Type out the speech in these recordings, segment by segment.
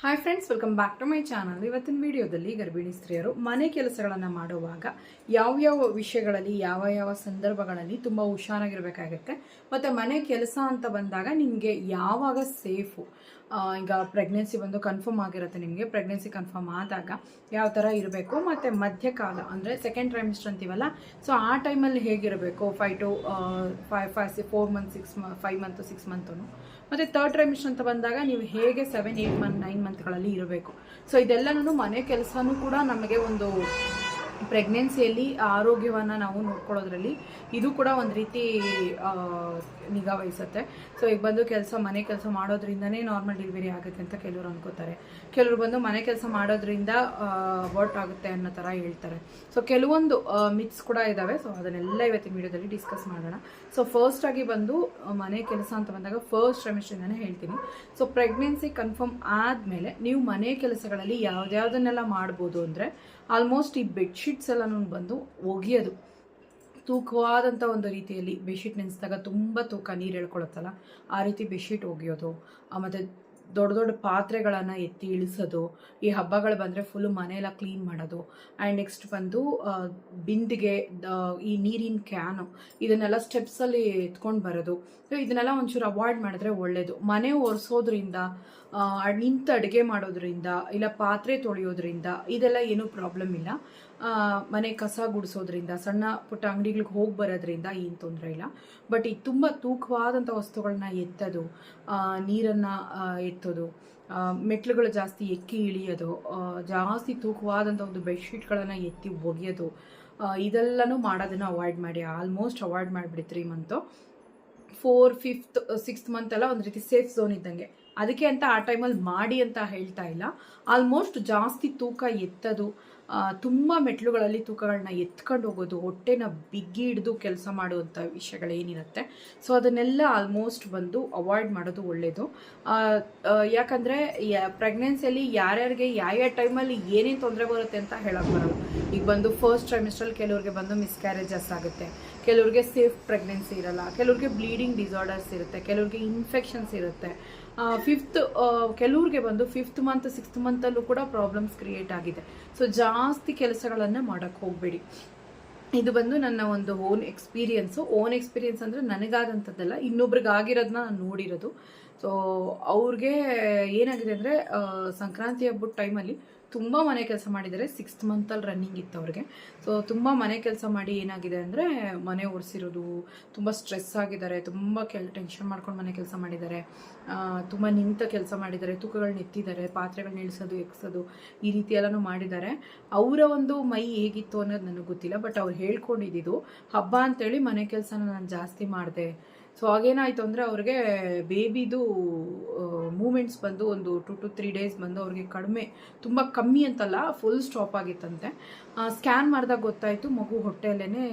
Hi friends, welcome back to my channel. ಇವತ್ತಿನ ವಿಡಿಯೋದಲ್ಲಿ ಗರ್ಭಿಣಿ ಸ್ತ್ರೀಯರು ಮನೆ ಕೆಲಸಗಳನ್ನು ಮಾಡುವಾಗ ಯಾವ್ಯಾವ ವಿಷಯಗಳಲ್ಲಿ ಯಾವ ಸಂದರ್ಭಗಳಲ್ಲಿ ತುಂಬ ಹುಷಾರಾಗಿರ್ಬೇಕಾಗತ್ತೆ, ಮತ್ತು ಮನೆ ಕೆಲಸ ಅಂತ ಬಂದಾಗ ನಿಮಗೆ ಯಾವಾಗ ಸೇಫು. ಈಗ ಪ್ರೆಗ್ನೆನ್ಸಿ ಬಂದು ಕನ್ಫರ್ಮ್ ಆಗಿರುತ್ತೆ, ನಿಮಗೆ ಪ್ರೆಗ್ನೆನ್ಸಿ ಕನ್ಫರ್ಮ್ ಆದಾಗ ಯಾವ ಥರ ಇರಬೇಕು, ಮತ್ತು ಮಧ್ಯಕಾಲ ಅಂದರೆ ಸೆಕೆಂಡ್ ಟ್ರೈಮಿಸ್ಟರ್ ಅಂತೀವಲ್ಲ, ಸೊ ಆ ಟೈಮಲ್ಲಿ ಹೇಗಿರಬೇಕು, 5 to 4 ಮಂತ್ 5 ಮಂತ್ 6 ಮಂತು, ಮತ್ತು ಥರ್ಡ್ ಟ್ರೈಮಿಸ್ಟರ್ ಅಂತ ಬಂದಾಗ ನೀವು ಹೇಗೆ 7 8 ಮಂತ್ 9 ಮಂತ್ಗಳಲ್ಲಿ ಇರಬೇಕು. ಸೊ ಇದೆಲ್ಲನೂ ಮನೆ ಕೆಲಸನೂ ಕೂಡ ನಮಗೆ ಒಂದು ಪ್ರೆಗ್ನೆನ್ಸಿಯಲ್ಲಿ ಆರೋಗ್ಯವನ್ನು ನಾವು ನೋಡ್ಕೊಳ್ಳೋದ್ರಲ್ಲಿ ಇದು ಕೂಡ ಒಂದು ರೀತಿ ನಿಗಾ ವಹಿಸುತ್ತೆ. ಸೊ ಈಗ ಬಂದು ಮನೆ ಕೆಲಸ ಮಾಡೋದ್ರಿಂದನೇ ನಾರ್ಮಲ್ ಡೆಲಿವರಿ ಆಗುತ್ತೆ ಅಂತ ಕೆಲವರು ಅನ್ಕೋತಾರೆ. ಕೆಲವರು ಬಂದು ಮನೆ ಕೆಲಸ ಮಾಡೋದ್ರಿಂದ ಅಬಾರ್ಟ್ ಆಗುತ್ತೆ ಅನ್ನೋ ಥರ ಹೇಳ್ತಾರೆ. ಸೊ ಕೆಲವೊಂದು ಮಿತ್ಸ್ ಕೂಡ ಇದ್ದಾವೆ. ಸೊ ಅದನ್ನೆಲ್ಲ ಇವತ್ತಿನ ವಿಡಿಯೋದಲ್ಲಿ ಡಿಸ್ಕಸ್ ಮಾಡೋಣ. ಸೊ ಫಸ್ಟ್ ಆಗಿ ಬಂದು ಮನೆ ಕೆಲಸ ಅಂತ ಬಂದಾಗ ಫಸ್ಟ್ ಟ್ರೈಮಿಸ್ಟರ್ನೇ ಹೇಳ್ತೀನಿ. ಸೊ ಪ್ರೆಗ್ನೆನ್ಸಿ ಕನ್ಫರ್ಮ್ ಆದಮೇಲೆ ನೀವು ಮನೆ ಕೆಲಸಗಳಲ್ಲಿ ಯಾವ್ದಾವುದನ್ನೆಲ್ಲ ಮಾಡ್ಬೋದು ಅಂದರೆ, ಆಲ್ಮೋಸ್ಟ್ ಈ ಬೆಡ್ಶೀಟ್ಸ್ ಎಲ್ಲ ಬಂದು ಒಗೆಯೋದು, ತೂಕವಾದಂಥ ಒಂದು ರೀತಿಯಲ್ಲಿ ಬೆಡ್ಶೀಟ್ ನೆನೆಸಿದಾಗ ತುಂಬ ತೂಕ ನೀರು ಎಳ್ಕೊಳುತ್ತಲ್ಲ, ಆ ರೀತಿ ಬೆಡ್ಶೀಟ್ ಒಗೆಯೋದು, ಮತ್ತು ದೊಡ್ಡ ದೊಡ್ಡ ಪಾತ್ರೆಗಳನ್ನು ಎತ್ತಿ ಇಳಿಸೋದು, ಈ ಹಬ್ಬಗಳು ಬಂದರೆ ಫುಲ್ಲು ಮನೆಯೆಲ್ಲ ಕ್ಲೀನ್ ಮಾಡೋದು, ಆ್ಯಂಡ್ ನೆಕ್ಸ್ಟ್ ಬಂದು ಬಿಂದಿಗೆ, ಈ ನೀರಿನ ಕ್ಯಾನು, ಇದನ್ನೆಲ್ಲ ಸ್ಟೆಪ್ಸಲ್ಲಿ ಎತ್ಕೊಂಡು ಬರೋದು. ಸೊ ಇದನ್ನೆಲ್ಲ ಒಂಚೂರು ಅವಾಯ್ಡ್ ಮಾಡಿದ್ರೆ ಒಳ್ಳೆಯದು. ಮನೆ ಒರೆಸೋದ್ರಿಂದ, ನಿಂತು ಅಡುಗೆ ಮಾಡೋದ್ರಿಂದ, ಇಲ್ಲ ಪಾತ್ರೆ ತೊಳೆಯೋದ್ರಿಂದ ಇದೆಲ್ಲ ಏನೂ ಪ್ರಾಬ್ಲಮ್ ಇಲ್ಲ. ಮನೆ ಕಸ ಗುಡಿಸೋದ್ರಿಂದ, ಸಣ್ಣ ಪುಟ್ಟ ಅಂಗಡಿಗಳಿಗೆ ಹೋಗಿ ಬರೋದ್ರಿಂದ ಏನು ತೊಂದರೆ ಇಲ್ಲ. ಬಟ್ ಈಗ ತುಂಬ ತೂಕವಾದಂಥ ವಸ್ತುಗಳನ್ನ ಎತ್ತೋದು, ನೀರನ್ನು ಎತ್ತೋದು, ಮೆಟ್ಲುಗಳು ಜಾಸ್ತಿ ಎಕ್ಕಿ ಇಳಿಯೋದು, ಜಾಸ್ತಿ ತೂಕವಾದಂಥ ಒಂದು ಬೆಡ್ಶೀಟ್ಗಳನ್ನು ಎತ್ತಿ ಒಗೆಯೋದು, ಇದೆಲ್ಲನೂ ಮಾಡೋದನ್ನು ಅವಾಯ್ಡ್ ಮಾಡಿ. ಆಲ್ಮೋಸ್ಟ್ ಅವಾಯ್ಡ್ ಮಾಡಿಬಿಡಿ 3 month. 4th 5th 6th month ಎಲ್ಲ ಒಂದು ರೀತಿ ಸೇಫ್ ಝೋನ್ ಇದ್ದಂಗೆ. ಅದಕ್ಕೆ ಅಂತ ಆ ಟೈಮಲ್ಲಿ ಮಾಡಿ ಅಂತ ಹೇಳ್ತಾ ಇಲ್ಲ. ಆಲ್ಮೋಸ್ಟ್ ಜಾಸ್ತಿ ತೂಕ ಎತ್ತೋದು, ತುಂಬ ಮೆಟ್ಲುಗಳಲ್ಲಿ ತೂಕಗಳನ್ನ ಎತ್ಕೊಂಡು ಹೋಗೋದು, ಹೊಟ್ಟೆನ ಬಿಗ್ಗಿ ಹಿಡಿದು ಕೆಲಸ ಮಾಡುವಂಥ ವಿಷಯಗಳೇನಿರುತ್ತೆ, ಸೊ ಅದನ್ನೆಲ್ಲ ಆಲ್ಮೋಸ್ಟ್ ಬಂದು ಅವಾಯ್ಡ್ ಮಾಡೋದು ಒಳ್ಳೆಯದು. ಯಾಕಂದರೆ ಪ್ರೆಗ್ನೆನ್ಸಿಯಲ್ಲಿ ಯಾರ್ಯಾರಿಗೆ ಯಾವ ಟೈಮಲ್ಲಿ ಏನೇನು ತೊಂದರೆ ಬರುತ್ತೆ ಅಂತ ಹೇಳೋಕ್ಕೆ ಬರೋಲ್ಲ. ಈಗ ಬಂದು ಫಸ್ಟ್ ಟ್ರೈಮಿಸ್ಟ್ರಲ್ಲಿ ಕೆಲವ್ರಿಗೆ ಬಂದು ಮಿಸ್ಕ್ಯಾರೇಜಸ್ ಆಗುತ್ತೆ, ಕೆಲವ್ರಿಗೆ ಸೇಫ್ ಪ್ರೆಗ್ನೆನ್ಸಿ ಇರಲ್ಲ, ಕೆಲವ್ರಿಗೆ ಬ್ಲೀಡಿಂಗ್ ಡಿಸಾರ್ಡರ್ಸ್ ಇರುತ್ತೆ, ಕೆಲವ್ರಿಗೆ ಇನ್ಫೆಕ್ಷನ್ಸ್ ಇರುತ್ತೆ. ಕೆಲವ್ರಿಗೆ ಬಂದು 5th ಮಂತ್ 6th ಮಂತಲ್ಲೂ ಕೂಡ ಪ್ರಾಬ್ಲಮ್ಸ್ ಕ್ರಿಯೇಟ್ ಆಗಿದೆ. ಸೊ ಜಾಸ್ತಿ ಕೆಲಸಗಳನ್ನು ಮಾಡೋಕ್ಕೆ ಹೋಗಬೇಡಿ. ಇದು ಬಂದು ನನ್ನ ಒಂದು ಓನ್ ಎಕ್ಸ್ಪೀರಿಯನ್ಸ್ ಅಂದರೆ ನನಗಾದಂಥದ್ದಲ್ಲ, ಇನ್ನೊಬ್ರಿಗೆ ಆಗಿರೋದನ್ನ ನಾನು ನೋಡಿರೋದು. ಸೊ ಅವ್ರಿಗೆ ಏನಾಗಿದೆ ಅಂದರೆ, ಸಂಕ್ರಾಂತಿ ಹಬ್ಬದ ಟೈಮಲ್ಲಿ ತುಂಬ ಮನೆ ಕೆಲಸ ಮಾಡಿದ್ದಾರೆ. 6th ಮಂತಲ್ಲಿ ರನ್ನಿಂಗ್ ಇತ್ತು ಅವ್ರಿಗೆ. ಸೊ ತುಂಬ ಮನೆ ಕೆಲಸ ಮಾಡಿ ಏನಾಗಿದೆ ಅಂದರೆ, ಮನೆ ಒರೆಸಿರೋದು, ತುಂಬ ಸ್ಟ್ರೆಸ್ ಆಗಿದ್ದಾರೆ, ತುಂಬ ಟೆನ್ಷನ್ ಮಾಡ್ಕೊಂಡು ಮನೆ ಕೆಲಸ ಮಾಡಿದ್ದಾರೆ, ತುಂಬ ನಿಂತ ಕೆಲಸ ಮಾಡಿದ್ದಾರೆ, ತೂಕಗಳನ್ನ ಎತ್ತಿದ್ದಾರೆ, ಪಾತ್ರೆಗಳನ್ನ ಇಳಿಸೋದು ಎಕ್ಸೋದು, ಈ ರೀತಿ ಎಲ್ಲನೂ ಮಾಡಿದ್ದಾರೆ. ಅವರ ಒಂದು ಮೈ ಹೇಗಿತ್ತು ಅನ್ನೋದು ನನಗೆ ಗೊತ್ತಿಲ್ಲ. ಬಟ್ ಅವ್ರು ಹೇಳ್ಕೊಂಡಿದ್ದು ಹಬ್ಬ ಅಂತೇಳಿ ಮನೆ ಕೆಲಸನ ನಾನು ಜಾಸ್ತಿ ಮಾಡಿದೆ. ಸೊ ಆಗೇನಾಯಿತು ಅಂದರೆ, ಅವ್ರಿಗೆ ಬೇಬಿದು ಮೂಮೆಂಟ್ಸ್ ಬಂದು ಒಂದು 2 to 3 ಡೇಸ್ ಬಂದು ಅವ್ರಿಗೆ ತುಂಬ ಕಮ್ಮಿ ಅಂತಲ್ಲ, ಫುಲ್ ಸ್ಟಾಪ್ ಆಗಿತ್ತಂತೆ. ಸ್ಕ್ಯಾನ್ ಮಾಡಿದಾಗ ಗೊತ್ತಾಯಿತು ಮಗು ಹೊಟ್ಟೆಯಲ್ಲೇ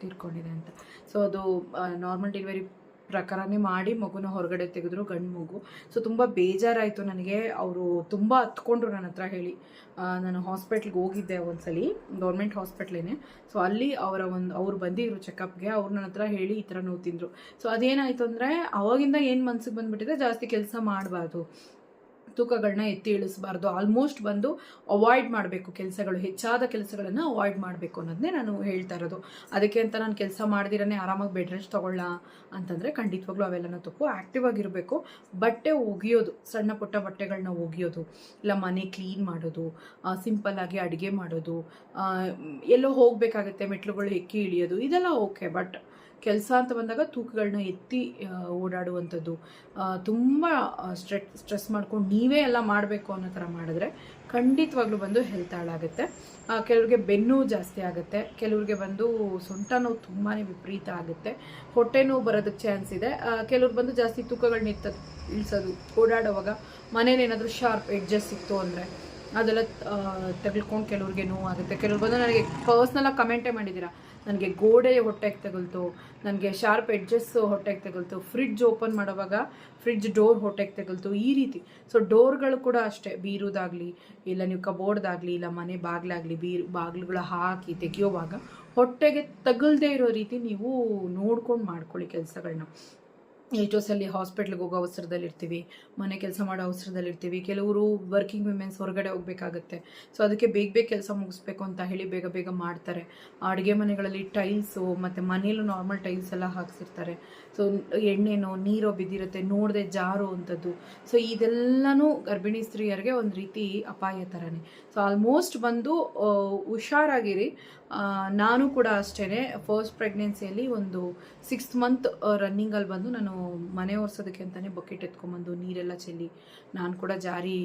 ತೀರ್ಕೊಂಡಿದೆ ಅಂತ. ಸೊ ಅದು ನಾರ್ಮಲ್ ಡೆಲಿವರಿ ಪ್ರಕಾರನೇ ಮಾಡಿ ಮಗುನ ಹೊರಗಡೆ ತೆಗೆದ್ರು, ಗಂಡು ಮಗು. ಸೊ ತುಂಬ ಬೇಜಾರಾಯಿತು ನನಗೆ. ಅವರು ತುಂಬ ಹತ್ಕೊಂಡ್ರು ನನ್ನ ಹತ್ರ ಹೇಳಿ. ನಾನು ಹಾಸ್ಪಿಟ್ಲಿಗೆ ಹೋಗಿದ್ದೆ ಒಂದ್ಸಲಿ, ಗೌರ್ಮೆಂಟ್ ಹಾಸ್ಪಿಟ್ಲೇನೆ. ಸೊ ಅಲ್ಲಿ ಅವ್ರು ಬಂದಿದ್ರು ಚೆಕಪ್ಗೆ. ಅವ್ರು ನನ್ನ ಹತ್ರ ಹೇಳಿ ಈ ಥರ ನೋವು ತಿಂದರು. ಸೊ ಅದೇನಾಯಿತು ಅಂದರೆ, ಅವಾಗಿಂದ ಏನು ಮನ್ಸಿಗೆ ಬಂದುಬಿಟ್ಟಿದೆ, ಜಾಸ್ತಿ ಕೆಲಸ ಮಾಡಬಾರ್ದು, ತೂಕಗಳನ್ನ ಎತ್ತಿ ಇಳಿಸಬಾರ್ದು, ಆಲ್ಮೋಸ್ಟ್ ಬಂದು ಅವಾಯ್ಡ್ ಮಾಡಬೇಕು, ಹೆಚ್ಚಾದ ಕೆಲಸಗಳನ್ನು ಅವಾಯ್ಡ್ ಮಾಡಬೇಕು ಅನ್ನೋದನ್ನೇ ನಾನು ಹೇಳ್ತಾ ಇರೋದು. ಅದಕ್ಕೆ ಅಂತ ನಾನು ಕೆಲಸ ಮಾಡ್ದಿರೇ ಆರಾಮಾಗಿ ಬೆಡ್ ರೆಸ್ಟ್ ತೊಗೊಳ್ಳ ಅಂತಂದರೆ ಖಂಡಿತವಾಗ್ಲೂ ಅವೆಲ್ಲನೂ ತಪ್ಪು. ಆ್ಯಕ್ಟಿವ್ ಆಗಿರಬೇಕು. ಬಟ್ಟೆ ಒಗೆಯೋದು, ಸಣ್ಣ ಪುಟ್ಟ ಬಟ್ಟೆಗಳನ್ನ ಒಗೆಯೋದು, ಇಲ್ಲ ಮನೆ ಕ್ಲೀನ್ ಮಾಡೋದು, ಸಿಂಪಲ್ಲಾಗಿ ಅಡುಗೆ ಮಾಡೋದು, ಎಲ್ಲೋ ಹೋಗಬೇಕಾಗತ್ತೆ ಮೆಟ್ಲುಗಳು ಎಕ್ಕಿ ಇಳಿಯೋದು, ಇದೆಲ್ಲ ಓಕೆ. ಬಟ್ ಕೆಲಸ ಅಂತ ಬಂದಾಗ ತೂಕಗಳನ್ನ ಎತ್ತಿ ಓಡಾಡುವಂಥದ್ದು, ತುಂಬ ಸ್ಟ್ರೆಸ್ ಮಾಡ್ಕೊಂಡು ನೀವೇ ಎಲ್ಲ ಮಾಡಬೇಕು ಅನ್ನೋ ಥರ ಮಾಡಿದ್ರೆ ಖಂಡಿತವಾಗ್ಲೂ ಬಂದು ಹೆಲ್ತ್ ಹಾಳಾಗುತ್ತೆ. ಕೆಲವ್ರಿಗೆ ಬೆನ್ನು ಜಾಸ್ತಿ ಆಗುತ್ತೆ, ಕೆಲವ್ರಿಗೆ ಬಂದು ಸೊಂಟ ನೋವು ತುಂಬಾ ವಿಪರೀತ ಆಗುತ್ತೆ, ಹೊಟ್ಟೆ ನೋವು ಬರೋದಕ್ಕೆ ಚಾನ್ಸ್ ಇದೆ. ಕೆಲವ್ರು ಬಂದು ಜಾಸ್ತಿ ತೂಕಗಳನ್ನ ಇಳಿಸೋದು, ಓಡಾಡುವಾಗ ಮನೇಲಿ ಏನಾದರೂ ಶಾರ್ಪ್ ಎಡ್ಜಸ್ ಇತ್ತು ಅಂದರೆ ಅದೆಲ್ಲ ತೆಗೆದುಕೊಂಡು ಕೆಲವ್ರಿಗೆ ನೋವಾಗುತ್ತೆ. ಕೆಲವ್ರು ಬಂದು ನನಗೆ ಪರ್ಸ್ನಲಾಗಿ ಕಮೆಂಟೇ ಮಾಡಿದ್ದೀರಾ, ನನಗೆ ಗೋಡೆ ಹೊಟ್ಟೆಗೆ ತಗಲ್ತು, ನನಗೆ ಶಾರ್ಪ್ ಎಡ್ಜಸ್ ಹೊಟ್ಟೆಗೆ ತಗಲ್ತು, ಫ್ರಿಡ್ಜ್ ಓಪನ್ ಮಾಡೋವಾಗ ಫ್ರಿಡ್ಜ್ ಡೋರ್ ಹೊಟ್ಟೆಗೆ ತಗಲ್ತು, ಈ ರೀತಿ. ಸೊ ಡೋರ್ಗಳು ಕೂಡ ಅಷ್ಟೇ, ಬೀರುದಾಗಲಿ ಇಲ್ಲ ನೀವು ಕಬೋರ್ಡ್ದಾಗಲಿ ಇಲ್ಲ ಮನೆ ಬಾಗಿಲಾಗಲಿ ಬಾಗಿಲುಗಳ ಹಾಕಿ ತೆಗೆಯೋವಾಗ ಹೊಟ್ಟೆಗೆ ತಗಲ್ದೇ ಇರೋ ರೀತಿ ನೀವು ನೋಡ್ಕೊಂಡು ಮಾಡ್ಕೊಳ್ಳಿ ಕೆಲಸಗಳನ್ನ. ಎಷ್ಟೋಸಲ್ಲಿ ಹಾಸ್ಪಿಟ್ಲಿಗೆ ಹೋಗೋ ಅವಸರದಲ್ಲಿರ್ತೀವಿ, ಮನೆ ಕೆಲಸ ಮಾಡೋ ಅವಸರದಲ್ಲಿರ್ತೀವಿ. ಕೆಲವರು ವರ್ಕಿಂಗ್ ವಿಮೆನ್ಸ್ ಹೊರಗಡೆ ಹೋಗಬೇಕಾಗುತ್ತೆ. ಸೊ ಅದಕ್ಕೆ ಬೇಗ ಬೇಗ ಕೆಲಸ ಮುಗಿಸ್ಬೇಕು ಅಂತ ಹೇಳಿ ಬೇಗ ಬೇಗ ಮಾಡ್ತಾರೆ. ಅಡುಗೆ ಮನೆಗಳಲ್ಲಿ ಟೈಲ್ಸು ಮತ್ತು ಮನೇಲೂ ನಾರ್ಮಲ್ ಟೈಲ್ಸ್ ಎಲ್ಲ ಹಾಕ್ಸಿರ್ತಾರೆ. ಸೊ ಎಣ್ಣೆನೋ ನೀರೋ ಬಿದ್ದಿರುತ್ತೆ, ನೋಡದೆ ಜಾರೋ ಅಂಥದ್ದು. ಸೊ ಇದೆಲ್ಲನೂ ಗರ್ಭಿಣಿ ಸ್ತ್ರೀಯರಿಗೆ ಒಂದು ರೀತಿ ಅಪಾಯ ಥರನೇ. ಸೊ ಆಲ್ಮೋಸ್ಟ್ ಬಂದು ಹುಷಾರಾಗಿರಿ. ನಾನು ಕೂಡ ಅಷ್ಟೇ ಫಸ್ಟ್ ಪ್ರೆಗ್ನೆನ್ಸಿಯಲ್ಲಿ ಒಂದು 6th ಮಂತ್ ರನ್ನಿಂಗಲ್ಲಿ ಬಂದು ನಾನು ಮನೆ ಒರೆಸೋದಕ್ಕೆ ಅಂತಲೇ ಬಕೆಟ್ ಎತ್ಕೊಂಬಂದು ನೀರೆಲ್ಲ ಚೆಲ್ಲಿ ನಾನು ಕೂಡ ಜಾರಿ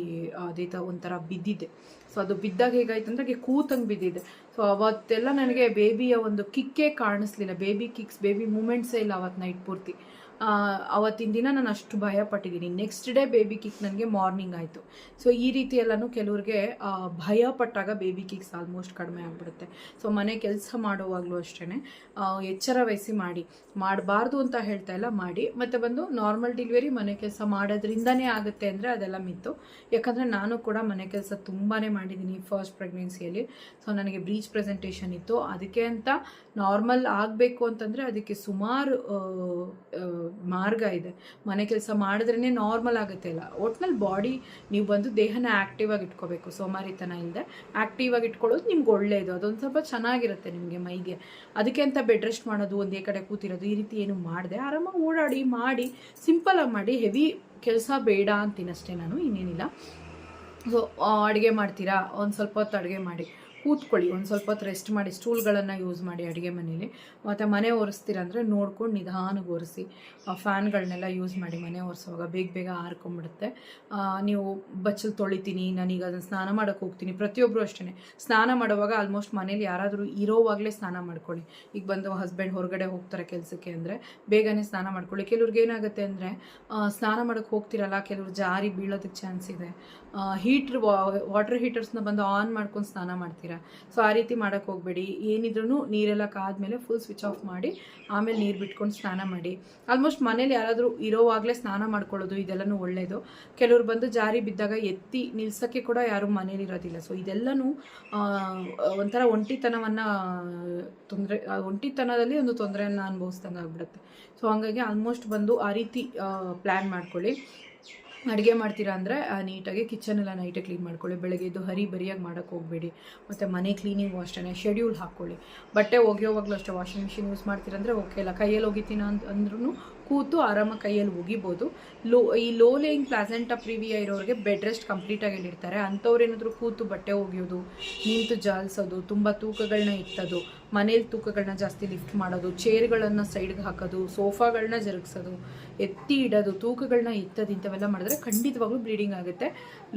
ಅದೇ ಒಂಥರ ಬಿದ್ದಿದ್ದೆ. ಸೊ ಅದು ಬಿದ್ದಾಗ ಹೇಗಾಯ್ತು ಅಂದರೆ ಕೂತಂಗೆ ಬಿದ್ದಿದ್ದೆ. ಸೊ ಅವತ್ತೆಲ್ಲ ನನಗೆ ಬೇಬಿಯ ಒಂದು ಕಿಕ್ಕೇ ಕಾಣಿಸ್ಲಿಲ್ಲ, ಬೇಬಿ ಕಿಕ್ಸ್, ಬೇಬಿ ಮೂಮೆಂಟ್ಸೇ ಇಲ್ಲ ಅವತ್ತು ನೈಟ್ ಪೂರ್ತಿ. ಅವತ್ತಿನ ದಿನ ನಾನು ಅಷ್ಟು ಭಯ ಪಟ್ಟಿದ್ದೀನಿ. ನೆಕ್ಸ್ಟ್ ಡೇ ಬೇಬಿ ಕಿಕ್ ನನಗೆ ಮಾರ್ನಿಂಗ್ ಆಯಿತು. ಸೊ ಈ ರೀತಿ ಎಲ್ಲನೂ ಕೆಲವ್ರಿಗೆ ಭಯ ಪಟ್ಟಾಗ ಬೇಬಿ ಕಿಕ್ಸ್ ಆಲ್ಮೋಸ್ಟ್ ಕಡಿಮೆ ಆಗಿಬಿಡುತ್ತೆ. ಸೊ ಮನೆ ಕೆಲಸ ಮಾಡುವಾಗಲೂ ಅಷ್ಟೇ ಎಚ್ಚರ ವಹಿಸಿ ಮಾಡಬಾರ್ದು ಅಂತ ಹೇಳ್ತಾ ಇಲ್ಲ, ಮಾಡಿ. ಮತ್ತು ಬಂದು ನಾರ್ಮಲ್ ಡೆಲಿವರಿ ಮನೆ ಕೆಲಸ ಮಾಡೋದ್ರಿಂದನೇ ಆಗುತ್ತೆ ಅಂದರೆ ಅದೆಲ್ಲ ಮಿತ್ತು. ಯಾಕಂದರೆ ನಾನು ಕೂಡ ಮನೆ ಕೆಲಸ ತುಂಬಾ ಮಾಡಿದ್ದೀನಿ ಫಸ್ಟ್ ಪ್ರೆಗ್ನೆನ್ಸಿಯಲ್ಲಿ. ಸೊ ನನಗೆ ಬ್ರೀಚ್ ಪ್ರೆಸೆಂಟೇಷನ್ ಇತ್ತು. ಅದಕ್ಕೆ ಅಂತ ನಾರ್ಮಲ್ ಆಗಬೇಕು ಅಂತಂದರೆ ಅದಕ್ಕೆ ಸುಮಾರು ಮಾರ್ಗ ಇದೆ. ಮನೆ ಕೆಲಸ ಮಾಡಿದ್ರೇ ನಾರ್ಮಲ್ ಆಗುತ್ತೆ ಇಲ್ಲ. ಒಟ್ನಲ್ಲಿ ಬಾಡಿ ನೀವು ಬಂದು ದೇಹನ ಆ್ಯಕ್ಟಿವ್ ಆಗಿ ಇಟ್ಕೋಬೇಕು, ಸೋಮಾರಿತನ ಇಲ್ಲದೆ ಆ್ಯಕ್ಟಿವ್ ಆಗಿ ಇಟ್ಕೊಳ್ಳೋದು ನಿಮ್ಗೆ ಒಳ್ಳೆಯದು. ಅದೊಂದು ಸ್ವಲ್ಪ ಚೆನ್ನಾಗಿರುತ್ತೆ ನಿಮಗೆ ಮೈಗೆ. ಅದಕ್ಕೆ ಅಂತ ಬೆಡ್ ರೆಸ್ಟ್ ಮಾಡೋದು, ಒಂದೇ ಕಡೆ ಕೂತಿರೋದು, ಈ ರೀತಿ ಏನು ಮಾಡಿದೆ ಆರಾಮಾಗಿ ಓಡಾಡಿ ಮಾಡಿ ಸಿಂಪಲಾಗಿ ಮಾಡಿ. ಹೆವಿ ಕೆಲಸ ಬೇಡ ಅಂತೀನಷ್ಟೇ ನಾನು, ಇನ್ನೇನಿಲ್ಲ. ಸೊ ಅಡುಗೆ ಮಾಡ್ತೀರಾ, ಒಂದು ಸ್ವಲ್ಪ ಹೊತ್ತು ಅಡುಗೆ ಮಾಡಿ ಕೂತ್ಕೊಳ್ಳಿ, ಒಂದು ಸ್ವಲ್ಪ ಹೊತ್ತು ರೆಸ್ಟ್ ಮಾಡಿ, ಸ್ಟೂಲ್ಗಳನ್ನು ಯೂಸ್ ಮಾಡಿ ಅಡುಗೆ ಮನೇಲಿ. ಮತ್ತು ಮನೆ ಒರೆಸ್ತೀರ ಅಂದರೆ ನೋಡ್ಕೊಂಡು ನಿಧಾನಕ್ಕೆ ಒರೆಸಿ. ಫ್ಯಾನ್ಗಳನ್ನೆಲ್ಲ ಯೂಸ್ ಮಾಡಿ ಮನೆ ಒರೆಸುವಾಗ, ಬೇಗ ಬೇಗ ಆರ್ಕೊಂಬಿಡುತ್ತೆ. ನೀವು ಬಚ್ಚಲು ತೊಳಿತೀನಿ, ನಾನೀಗ ಅದನ್ನು ಸ್ನಾನ ಮಾಡೋಕ್ಕೆ ಹೋಗ್ತೀನಿ. ಪ್ರತಿಯೊಬ್ಬರು ಅಷ್ಟೇ ಸ್ನಾನ ಮಾಡುವಾಗ ಆಲ್ಮೋಸ್ಟ್ ಮನೇಲಿ ಯಾರಾದರೂ ಇರೋವಾಗಲೇ ಸ್ನಾನ ಮಾಡ್ಕೊಳ್ಳಿ. ಈಗ ಬಂದು ಹಸ್ಬೆಂಡ್ ಹೊರಗಡೆ ಹೋಗ್ತಾರೆ ಕೆಲಸಕ್ಕೆ ಅಂದರೆ ಬೇಗನೆ ಸ್ನಾನ ಮಾಡ್ಕೊಳ್ಳಿ. ಕೆಲವ್ರಿಗೆ ಏನಾಗುತ್ತೆ ಅಂದರೆ ಸ್ನಾನ ಮಾಡೋಕ್ಕೆ ಹೋಗ್ತಿರಲ್ಲ, ಕೆಲವ್ರು ಜಾರಿ ಬೀಳೋದಕ್ಕೆ ಚಾನ್ಸ್ ಇದೆ. ವಾಟರ್ ಹೀಟರ್ಸ್ನ ಬಂದು ಆನ್ ಮಾಡ್ಕೊಂಡು ಸ್ನಾನ ಮಾಡ್ತೀರಾ. ಸೊ ಆ ರೀತಿ ಮಾಡೋಕ್ಕೆ ಹೋಗಬೇಡಿ. ಏನಿದ್ರೂ ನೀರೆಲ್ಲ ಕಾದ್ಮೇಲೆ ಫುಲ್ ಸ್ವಿಚ್ ಆಫ್ ಮಾಡಿ ಆಮೇಲೆ ನೀರು ಬಿಟ್ಕೊಂಡು ಸ್ನಾನ ಮಾಡಿ. ಆಲ್ಮೋಸ್ಟ್ ಮನೇಲಿ ಯಾರಾದರೂ ಇರೋವಾಗಲೇ ಸ್ನಾನ ಮಾಡ್ಕೊಳ್ಳೋದು ಇದೆಲ್ಲನೂ ಒಳ್ಳೆಯದು. ಕೆಲವರು ಬಂದು ಜಾರಿ ಬಿದ್ದಾಗ ಎತ್ತಿ ನಿಲ್ಸೋಕ್ಕೆ ಕೂಡ ಯಾರೂ ಮನೇಲಿ ಇರೋದಿಲ್ಲ. ಸೊ ಇದೆಲ್ಲನೂ ಒಂಥರ ಒಂಟಿತನದಲ್ಲಿ ಒಂದು ತೊಂದರೆಯನ್ನು ಅನುಭವಿಸ್ದಂಗೆ ಆಗ್ಬಿಡುತ್ತೆ. ಸೊ ಹಾಗಾಗಿ ಆಲ್ಮೋಸ್ಟ್ ಬಂದು ಆ ರೀತಿ ಪ್ಲ್ಯಾನ್ ಮಾಡ್ಕೊಳ್ಳಿ. ಅಡುಗೆ ಮಾಡ್ತೀರಾ ಅಂದರೆ ನೀಟಾಗಿ ಕಿಚನ್ ಎಲ್ಲ ನೈಟಾಗಿ ಕ್ಲೀನ್ ಮಾಡ್ಕೊಳ್ಳಿ. ಬೆಳಗ್ಗೆ ಎದ್ದು ಬರಿಯಾಗಿ ಮಾಡೋಕ್ಕೆ ಹೋಗಬೇಡಿ. ಮತ್ತು ಮನೆ ಕ್ಲೀನಿಂಗು ಅಷ್ಟೇ ಶೆಡ್ಯೂಲ್ ಹಾಕ್ಕೊಳ್ಳಿ. ಬಟ್ಟೆ ಒಗೆಯೋವಾಗಲೂ ಅಷ್ಟೇ ವಾಷಿಂಗ್ ಮಿಷಿನ್ ಯೂಸ್ ಮಾಡ್ತೀರಂದರೆ ಓಕೆ ಇಲ್ಲ, ಕೈಯಲ್ಲಿ ಒಗಿತೀನಿ ಅಂದ್ರೂ ಕೂತು ಆರಾಮಾಗಿ ಕೈಯಲ್ಲಿ ಒಗಿಬೋದು. ಈ ಲೋ ಲೇಯಿಂಗ್ ಪ್ಲಾಸೆಂಟಾ ಪ್ರಿವಿಯಾ ಇರೋರಿಗೆ ಬೆಡ್ ರೆಸ್ಟ್ ಕಂಪ್ಲೀಟಾಗಿ ಹೇಳಿರ್ತಾರೆ. ಅಂಥವ್ರು ಏನಾದರೂ ಕೂತು ಬಟ್ಟೆ ಒಗೆಯೋದು, ನಿಂತು ಜಾಲಿಸೋದು, ತುಂಬ ತೂಕಗಳನ್ನ ಎತ್ತೋದು, ಮನೇಲಿ ತೂಕಗಳನ್ನ ಜಾಸ್ತಿ ಲಿಫ್ಟ್ ಮಾಡೋದು, ಚೇರ್ಗಳನ್ನು ಸೈಡ್ಗೆ ಹಾಕೋದು, ಸೋಫಾಗಳನ್ನ ಜರುಗಿಸೋದು, ಎತ್ತಿ ಇಡೋದು, ತೂಕಗಳನ್ನ ಎತ್ತೋದು, ಇಂಥವೆಲ್ಲ ಮಾಡಿದ್ರೆ ಖಂಡಿತವಾಗ್ಲೂ ಬ್ಲೀಡಿಂಗ್ ಆಗುತ್ತೆ.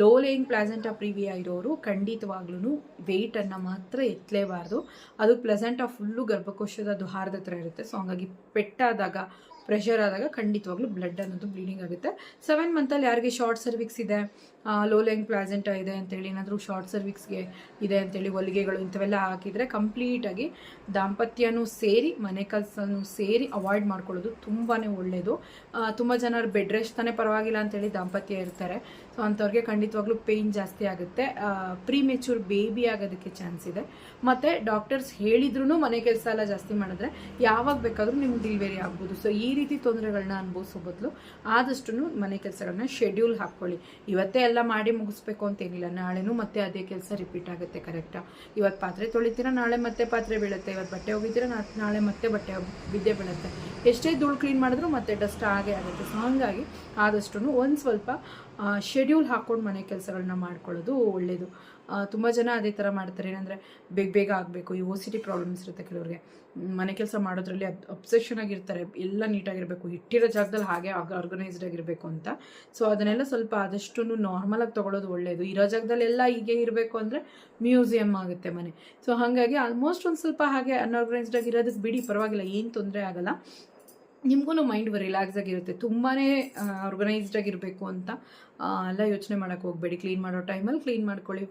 ಲೋ ಲೇಯಿಂಗ್ ಪ್ಲಾಸೆಂಟಾ ಪ್ರಿವಿಯಾ ಇರೋರು ಖಂಡಿತವಾಗ್ಲೂ ವೆಯ್ಟನ್ನು ಮಾತ್ರ ಎತ್ತಲೇಬಾರ್ದು. ಅದು ಪ್ಲಾಸೆಂಟಾ ಫುಲ್ಲು ಗರ್ಭಕೋಶದ ದ್ವಾರದ ಹತ್ರ ಇರುತ್ತೆ. ಸೊ ಹಂಗಾಗಿ ಪೆಟ್ಟಾದಾಗ, ಪ್ರೆಷರ್ ಆದಾಗ ಖಂಡಿತವಾಗ್ಲೂ ಬ್ಲಡ್ ಅನ್ನೋದು ಬ್ಲೀಡಿಂಗ್ ಆಗುತ್ತೆ. 7 ಮಂತಲ್ಲಿ ಯಾರಿಗೆ ಶಾರ್ಟ್ ಸರ್ವಿಕ್ಸ್ ಇದೆ, ಲೋ ಲೇಯಿಂಗ್ ಪ್ಲಾಸೆಂಟಾ ಇದೆ ಅಂತೇಳಿ, ಏನಾದರೂ ಶಾರ್ಟ್ ಸರ್ವಿಕ್ಸ್ಗೆ ಇದೆ ಅಂತೇಳಿ ಹೊಲಿಗೆಗಳು ಇಂಥವೆಲ್ಲ ಹಾಕಿದರೆ ಕಂಪ್ಲೀಟಾಗಿ ದಾಂಪತ್ಯನೂ ಸೇರಿ ಮನೆ ಕೆಲಸನೂ ಸೇರಿ ಅವಾಯ್ಡ್ ಮಾಡ್ಕೊಳ್ಳೋದು ತುಂಬಾ ಒಳ್ಳೆಯದು. ತುಂಬ ಜನರು ಬೆಡ್ ರೆಸ್ಟ್ ತಾನೇ ಪರವಾಗಿಲ್ಲ ಅಂತೇಳಿ ದಾಂಪತ್ಯ ಇರ್ತಾರೆ. ಸೊ ಅಂಥವ್ರಿಗೆ ಖಂಡಿತವಾಗ್ಲೂ ಪೇಯ್ನ್ ಜಾಸ್ತಿ ಆಗುತ್ತೆ, ಪ್ರೀಮೆಚೂರ್ ಬೇಬಿ ಆಗೋದಕ್ಕೆ ಚಾನ್ಸ್ ಇದೆ. ಮತ್ತು ಡಾಕ್ಟರ್ಸ್ ಹೇಳಿದ್ರೂ ಮನೆ ಕೆಲಸ ಎಲ್ಲ ಜಾಸ್ತಿ ಮಾಡಿದ್ರೆ ಯಾವಾಗ ಬೇಕಾದರೂ ನಿಮ್ಗೆ ಡೆಲಿವರಿ ಆಗ್ಬೋದು. ಸೊ ಈ ರೀತಿ ತೊಂದರೆಗಳನ್ನ ಅನುಭವಿಸೋ ಬದಲು ಆದಷ್ಟು ಮನೆ ಕೆಲಸಗಳನ್ನ ಶೆಡ್ಯೂಲ್ ಹಾಕ್ಕೊಳ್ಳಿ. ಇವತ್ತೇ ಎಲ್ಲ ಮಾಡಿ ಮುಗಿಸ್ಬೇಕು ಅಂತೇನಿಲ್ಲ, ನಾಳೆನೂ ಮತ್ತೆ ಅದೇ ಕೆಲಸ ರಿಪೀಟ್ ಆಗುತ್ತೆ. ಕರೆಕ್ಟಾ? ಇವತ್ತು ಪಾತ್ರೆ ತೊಳಿತೀರಾ, ನಾಳೆ ಮತ್ತೆ ಪಾತ್ರೆ ಬೀಳುತ್ತೆ. ಇವತ್ತು ಬಟ್ಟೆ ಹೋಗಿದ್ದೀರಾ, ನಾಳೆ ಮತ್ತೆ ಬಟ್ಟೆ ಬಿದ್ದೇ ಬೀಳುತ್ತೆ. ಎಷ್ಟೇ ಧೂಳು ಕ್ಲೀನ್ ಮಾಡಿದ್ರೂ ಮತ್ತೆ ಡಸ್ಟ್ ಆಗೇ ಆಗುತ್ತೆ. ಸೊ ಹಾಗಾಗಿ ಆದಷ್ಟು ಒಂದು ಸ್ವಲ್ಪ ಶೆಡ್ಯೂಲ್ ಹಾಕ್ಕೊಂಡು ಮನೆ ಕೆಲಸಗಳನ್ನ ಮಾಡ್ಕೊಳ್ಳೋದು ಒಳ್ಳೆಯದು. ತುಂಬ ಜನ ಅದೇ ಥರ ಮಾಡ್ತಾರೆ. ಏನಂದರೆ ಬೇಗ ಆಗಬೇಕು, ಈ OCD ಪ್ರಾಬ್ಲಮ್ಸ್ ಇರುತ್ತೆ ಕೆಲವ್ರಿಗೆ. ಮನೆ ಕೆಲಸ ಮಾಡೋದ್ರಲ್ಲಿ ಅಬ್ಸೆಷನ್ ಆಗಿರ್ತಾರೆ, ಎಲ್ಲ ನೀಟಾಗಿರಬೇಕು, ಇಟ್ಟಿರೋ ಜಾಗದಲ್ಲಿ ಹಾಗೆ ಆರ್ಗನೈಸ್ಡ್ ಆಗಿರಬೇಕು ಅಂತ. ಸೊ ಅದನ್ನೆಲ್ಲ ಸ್ವಲ್ಪ ಆದಷ್ಟು ನಾರ್ಮಲಾಗಿ ತೊಗೊಳ್ಳೋದು ಒಳ್ಳೆಯದು. ಇರೋ ಜಾಗದಲ್ಲಿ ಎಲ್ಲ ಹೀಗೆ ಇರಬೇಕು ಅಂದರೆ ಮ್ಯೂಸಿಯಮ್ ಆಗುತ್ತೆ ಮನೆ. ಸೊ ಹಾಗಾಗಿ ಆಲ್ಮೋಸ್ಟ್ ಒಂದು ಸ್ವಲ್ಪ ಹಾಗೆ ಅನ್ಆರ್ಗನೈಸ್ಡ್ ಆಗಿರೋದಕ್ಕೆ ಬಿಡಿ, ಪರವಾಗಿಲ್ಲ, ಏನು ತೊಂದರೆ ಆಗಲ್ಲ. ನಿಮಗೂ ಮೈಂಡ್ ರಿಲ್ಯಾಕ್ಸ್ ಆಗಿರುತ್ತೆ. ತುಂಬಾ ಆರ್ಗನೈಸ್ಡ್ ಆಗಿರಬೇಕು ಅಂತ ಎಲ್ಲ ಯೋಚನೆ ಮಾಡೋಕ್ಕೆ ಹೋಗಬೇಡಿ. ಕ್ಲೀನ್ ಮಾಡೋ ಟೈಮಲ್ಲಿ ಕ್ಲೀನ್ ಮಾಡ್ಕೊಳ್ಳಿ,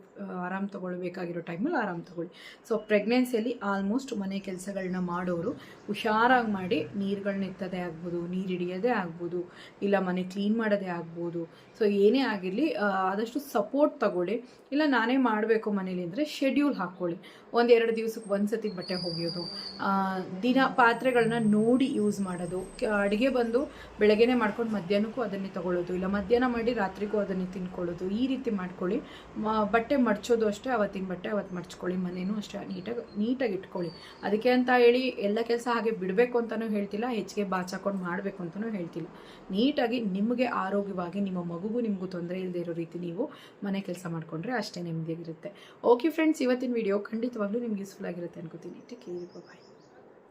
ಆರಾಮ್ ತೊಗೊಳ್ಬೇಕಾಗಿರೋ ಟೈಮಲ್ಲಿ ಆರಾಮ್ ತೊಗೊಳ್ಳಿ. ಸೊ ಪ್ರೆಗ್ನೆನ್ಸಿಯಲ್ಲಿ ಆಲ್ಮೋಸ್ಟ್ ಮನೆ ಕೆಲಸಗಳನ್ನ ಮಾಡೋರು ಹುಷಾರಾಗಿ ಮಾಡಿ, ನೀರುಗಳನ್ನ ಎತ್ತೋದೇ ಆಗ್ಬೋದು, ನೀರು ಹಿಡಿಯೋದೇ ಆಗ್ಬೋದು, ಇಲ್ಲ ಮನೆ ಕ್ಲೀನ್ ಮಾಡೋದೇ ಆಗ್ಬೋದು. ಸೊ ಏನೇ ಆಗಿರಲಿ ಆದಷ್ಟು ಸಪೋರ್ಟ್ ತಗೊಳ್ಳಿ. ಇಲ್ಲ ನಾನೇ ಮಾಡಬೇಕು ಮನೇಲಿ ಅಂದರೆ ಶೆಡ್ಯೂಲ್ ಹಾಕ್ಕೊಳ್ಳಿ. 1-2 ದಿವಸಕ್ಕೆ ಒಂದು ಸತಿ ಬಟ್ಟೆ ಒಗೆಯೋದು, ದಿನ ಪಾತ್ರೆಗಳನ್ನ ನೋಡಿ ಯೂಸ್ ಮಾಡೋದು, ಅಡುಗೆ ಬಂದು ಬೆಳಗ್ಗೆನೇ ಮಾಡ್ಕೊಂಡು ಮಧ್ಯಾಹ್ನಕ್ಕೂ ಅದನ್ನೇ ತೊಗೊಳ್ಳೋದು, ಇಲ್ಲ ಮಧ್ಯಾಹ್ನ ಮಾಡಿ ರಾತ್ರಿಗೂ ಅದನ್ನೇ ತಿನ್ಕೊಳ್ಳೋದು, ಈ ರೀತಿ ಮಾಡ್ಕೊಳ್ಳಿ. ಬಟ್ಟೆ ಮಡ್ಚೋದು ಅಷ್ಟೇ, ಅವತ್ತಿನ ಬಟ್ಟೆ ಅವತ್ತು ಮಡ್ಚ್ಕೊಳ್ಳಿ, ಮನೇನೂ ಅಷ್ಟೇ ನೀಟಾಗಿ ಇಟ್ಕೊಳ್ಳಿ. ಅದಕ್ಕೆ ಅಂತ ಹೇಳಿ ಎಲ್ಲ ಕೆಲಸ ಹಾಗೆ ಬಿಡಬೇಕು ಅಂತಲೂ ಹೇಳ್ತಿಲ್ಲ, ಹೆಚ್ಚಿಗೆ ಬಾಚಾಕೊಂಡು ಮಾಡಬೇಕು ಅಂತಲೂ ಹೇಳ್ತಿಲ್ಲ. ನೀಟಾಗಿ ನಿಮಗೆ ಆರೋಗ್ಯವಾಗಿ ನಿಮ್ಮ ಮಗುಗೂ ನಿಮಗೂ ತೊಂದರೆ ಇಲ್ಲದೆ ಇರೋ ರೀತಿ ನೀವು ಮನೆ ಕೆಲಸ ಮಾಡಿಕೊಂಡ್ರೆ ಅಷ್ಟೇ ನೆಮ್ಮದಿಯಾಗಿರುತ್ತೆ. ಓಕೆ ಫ್ರೆಂಡ್ಸ್, ಇವತ್ತಿನ ವಿಡಿಯೋ ಖಂಡಿತವಾಗ್ಲೂ ನಿಮ್ಗೆ ಯೂಸ್ಫುಲ್ ಆಗಿರುತ್ತೆ ಅನ್ಕೋತೀನಿ. ಟೇಕ್ ಕೇರ್, ಬಾಯ್.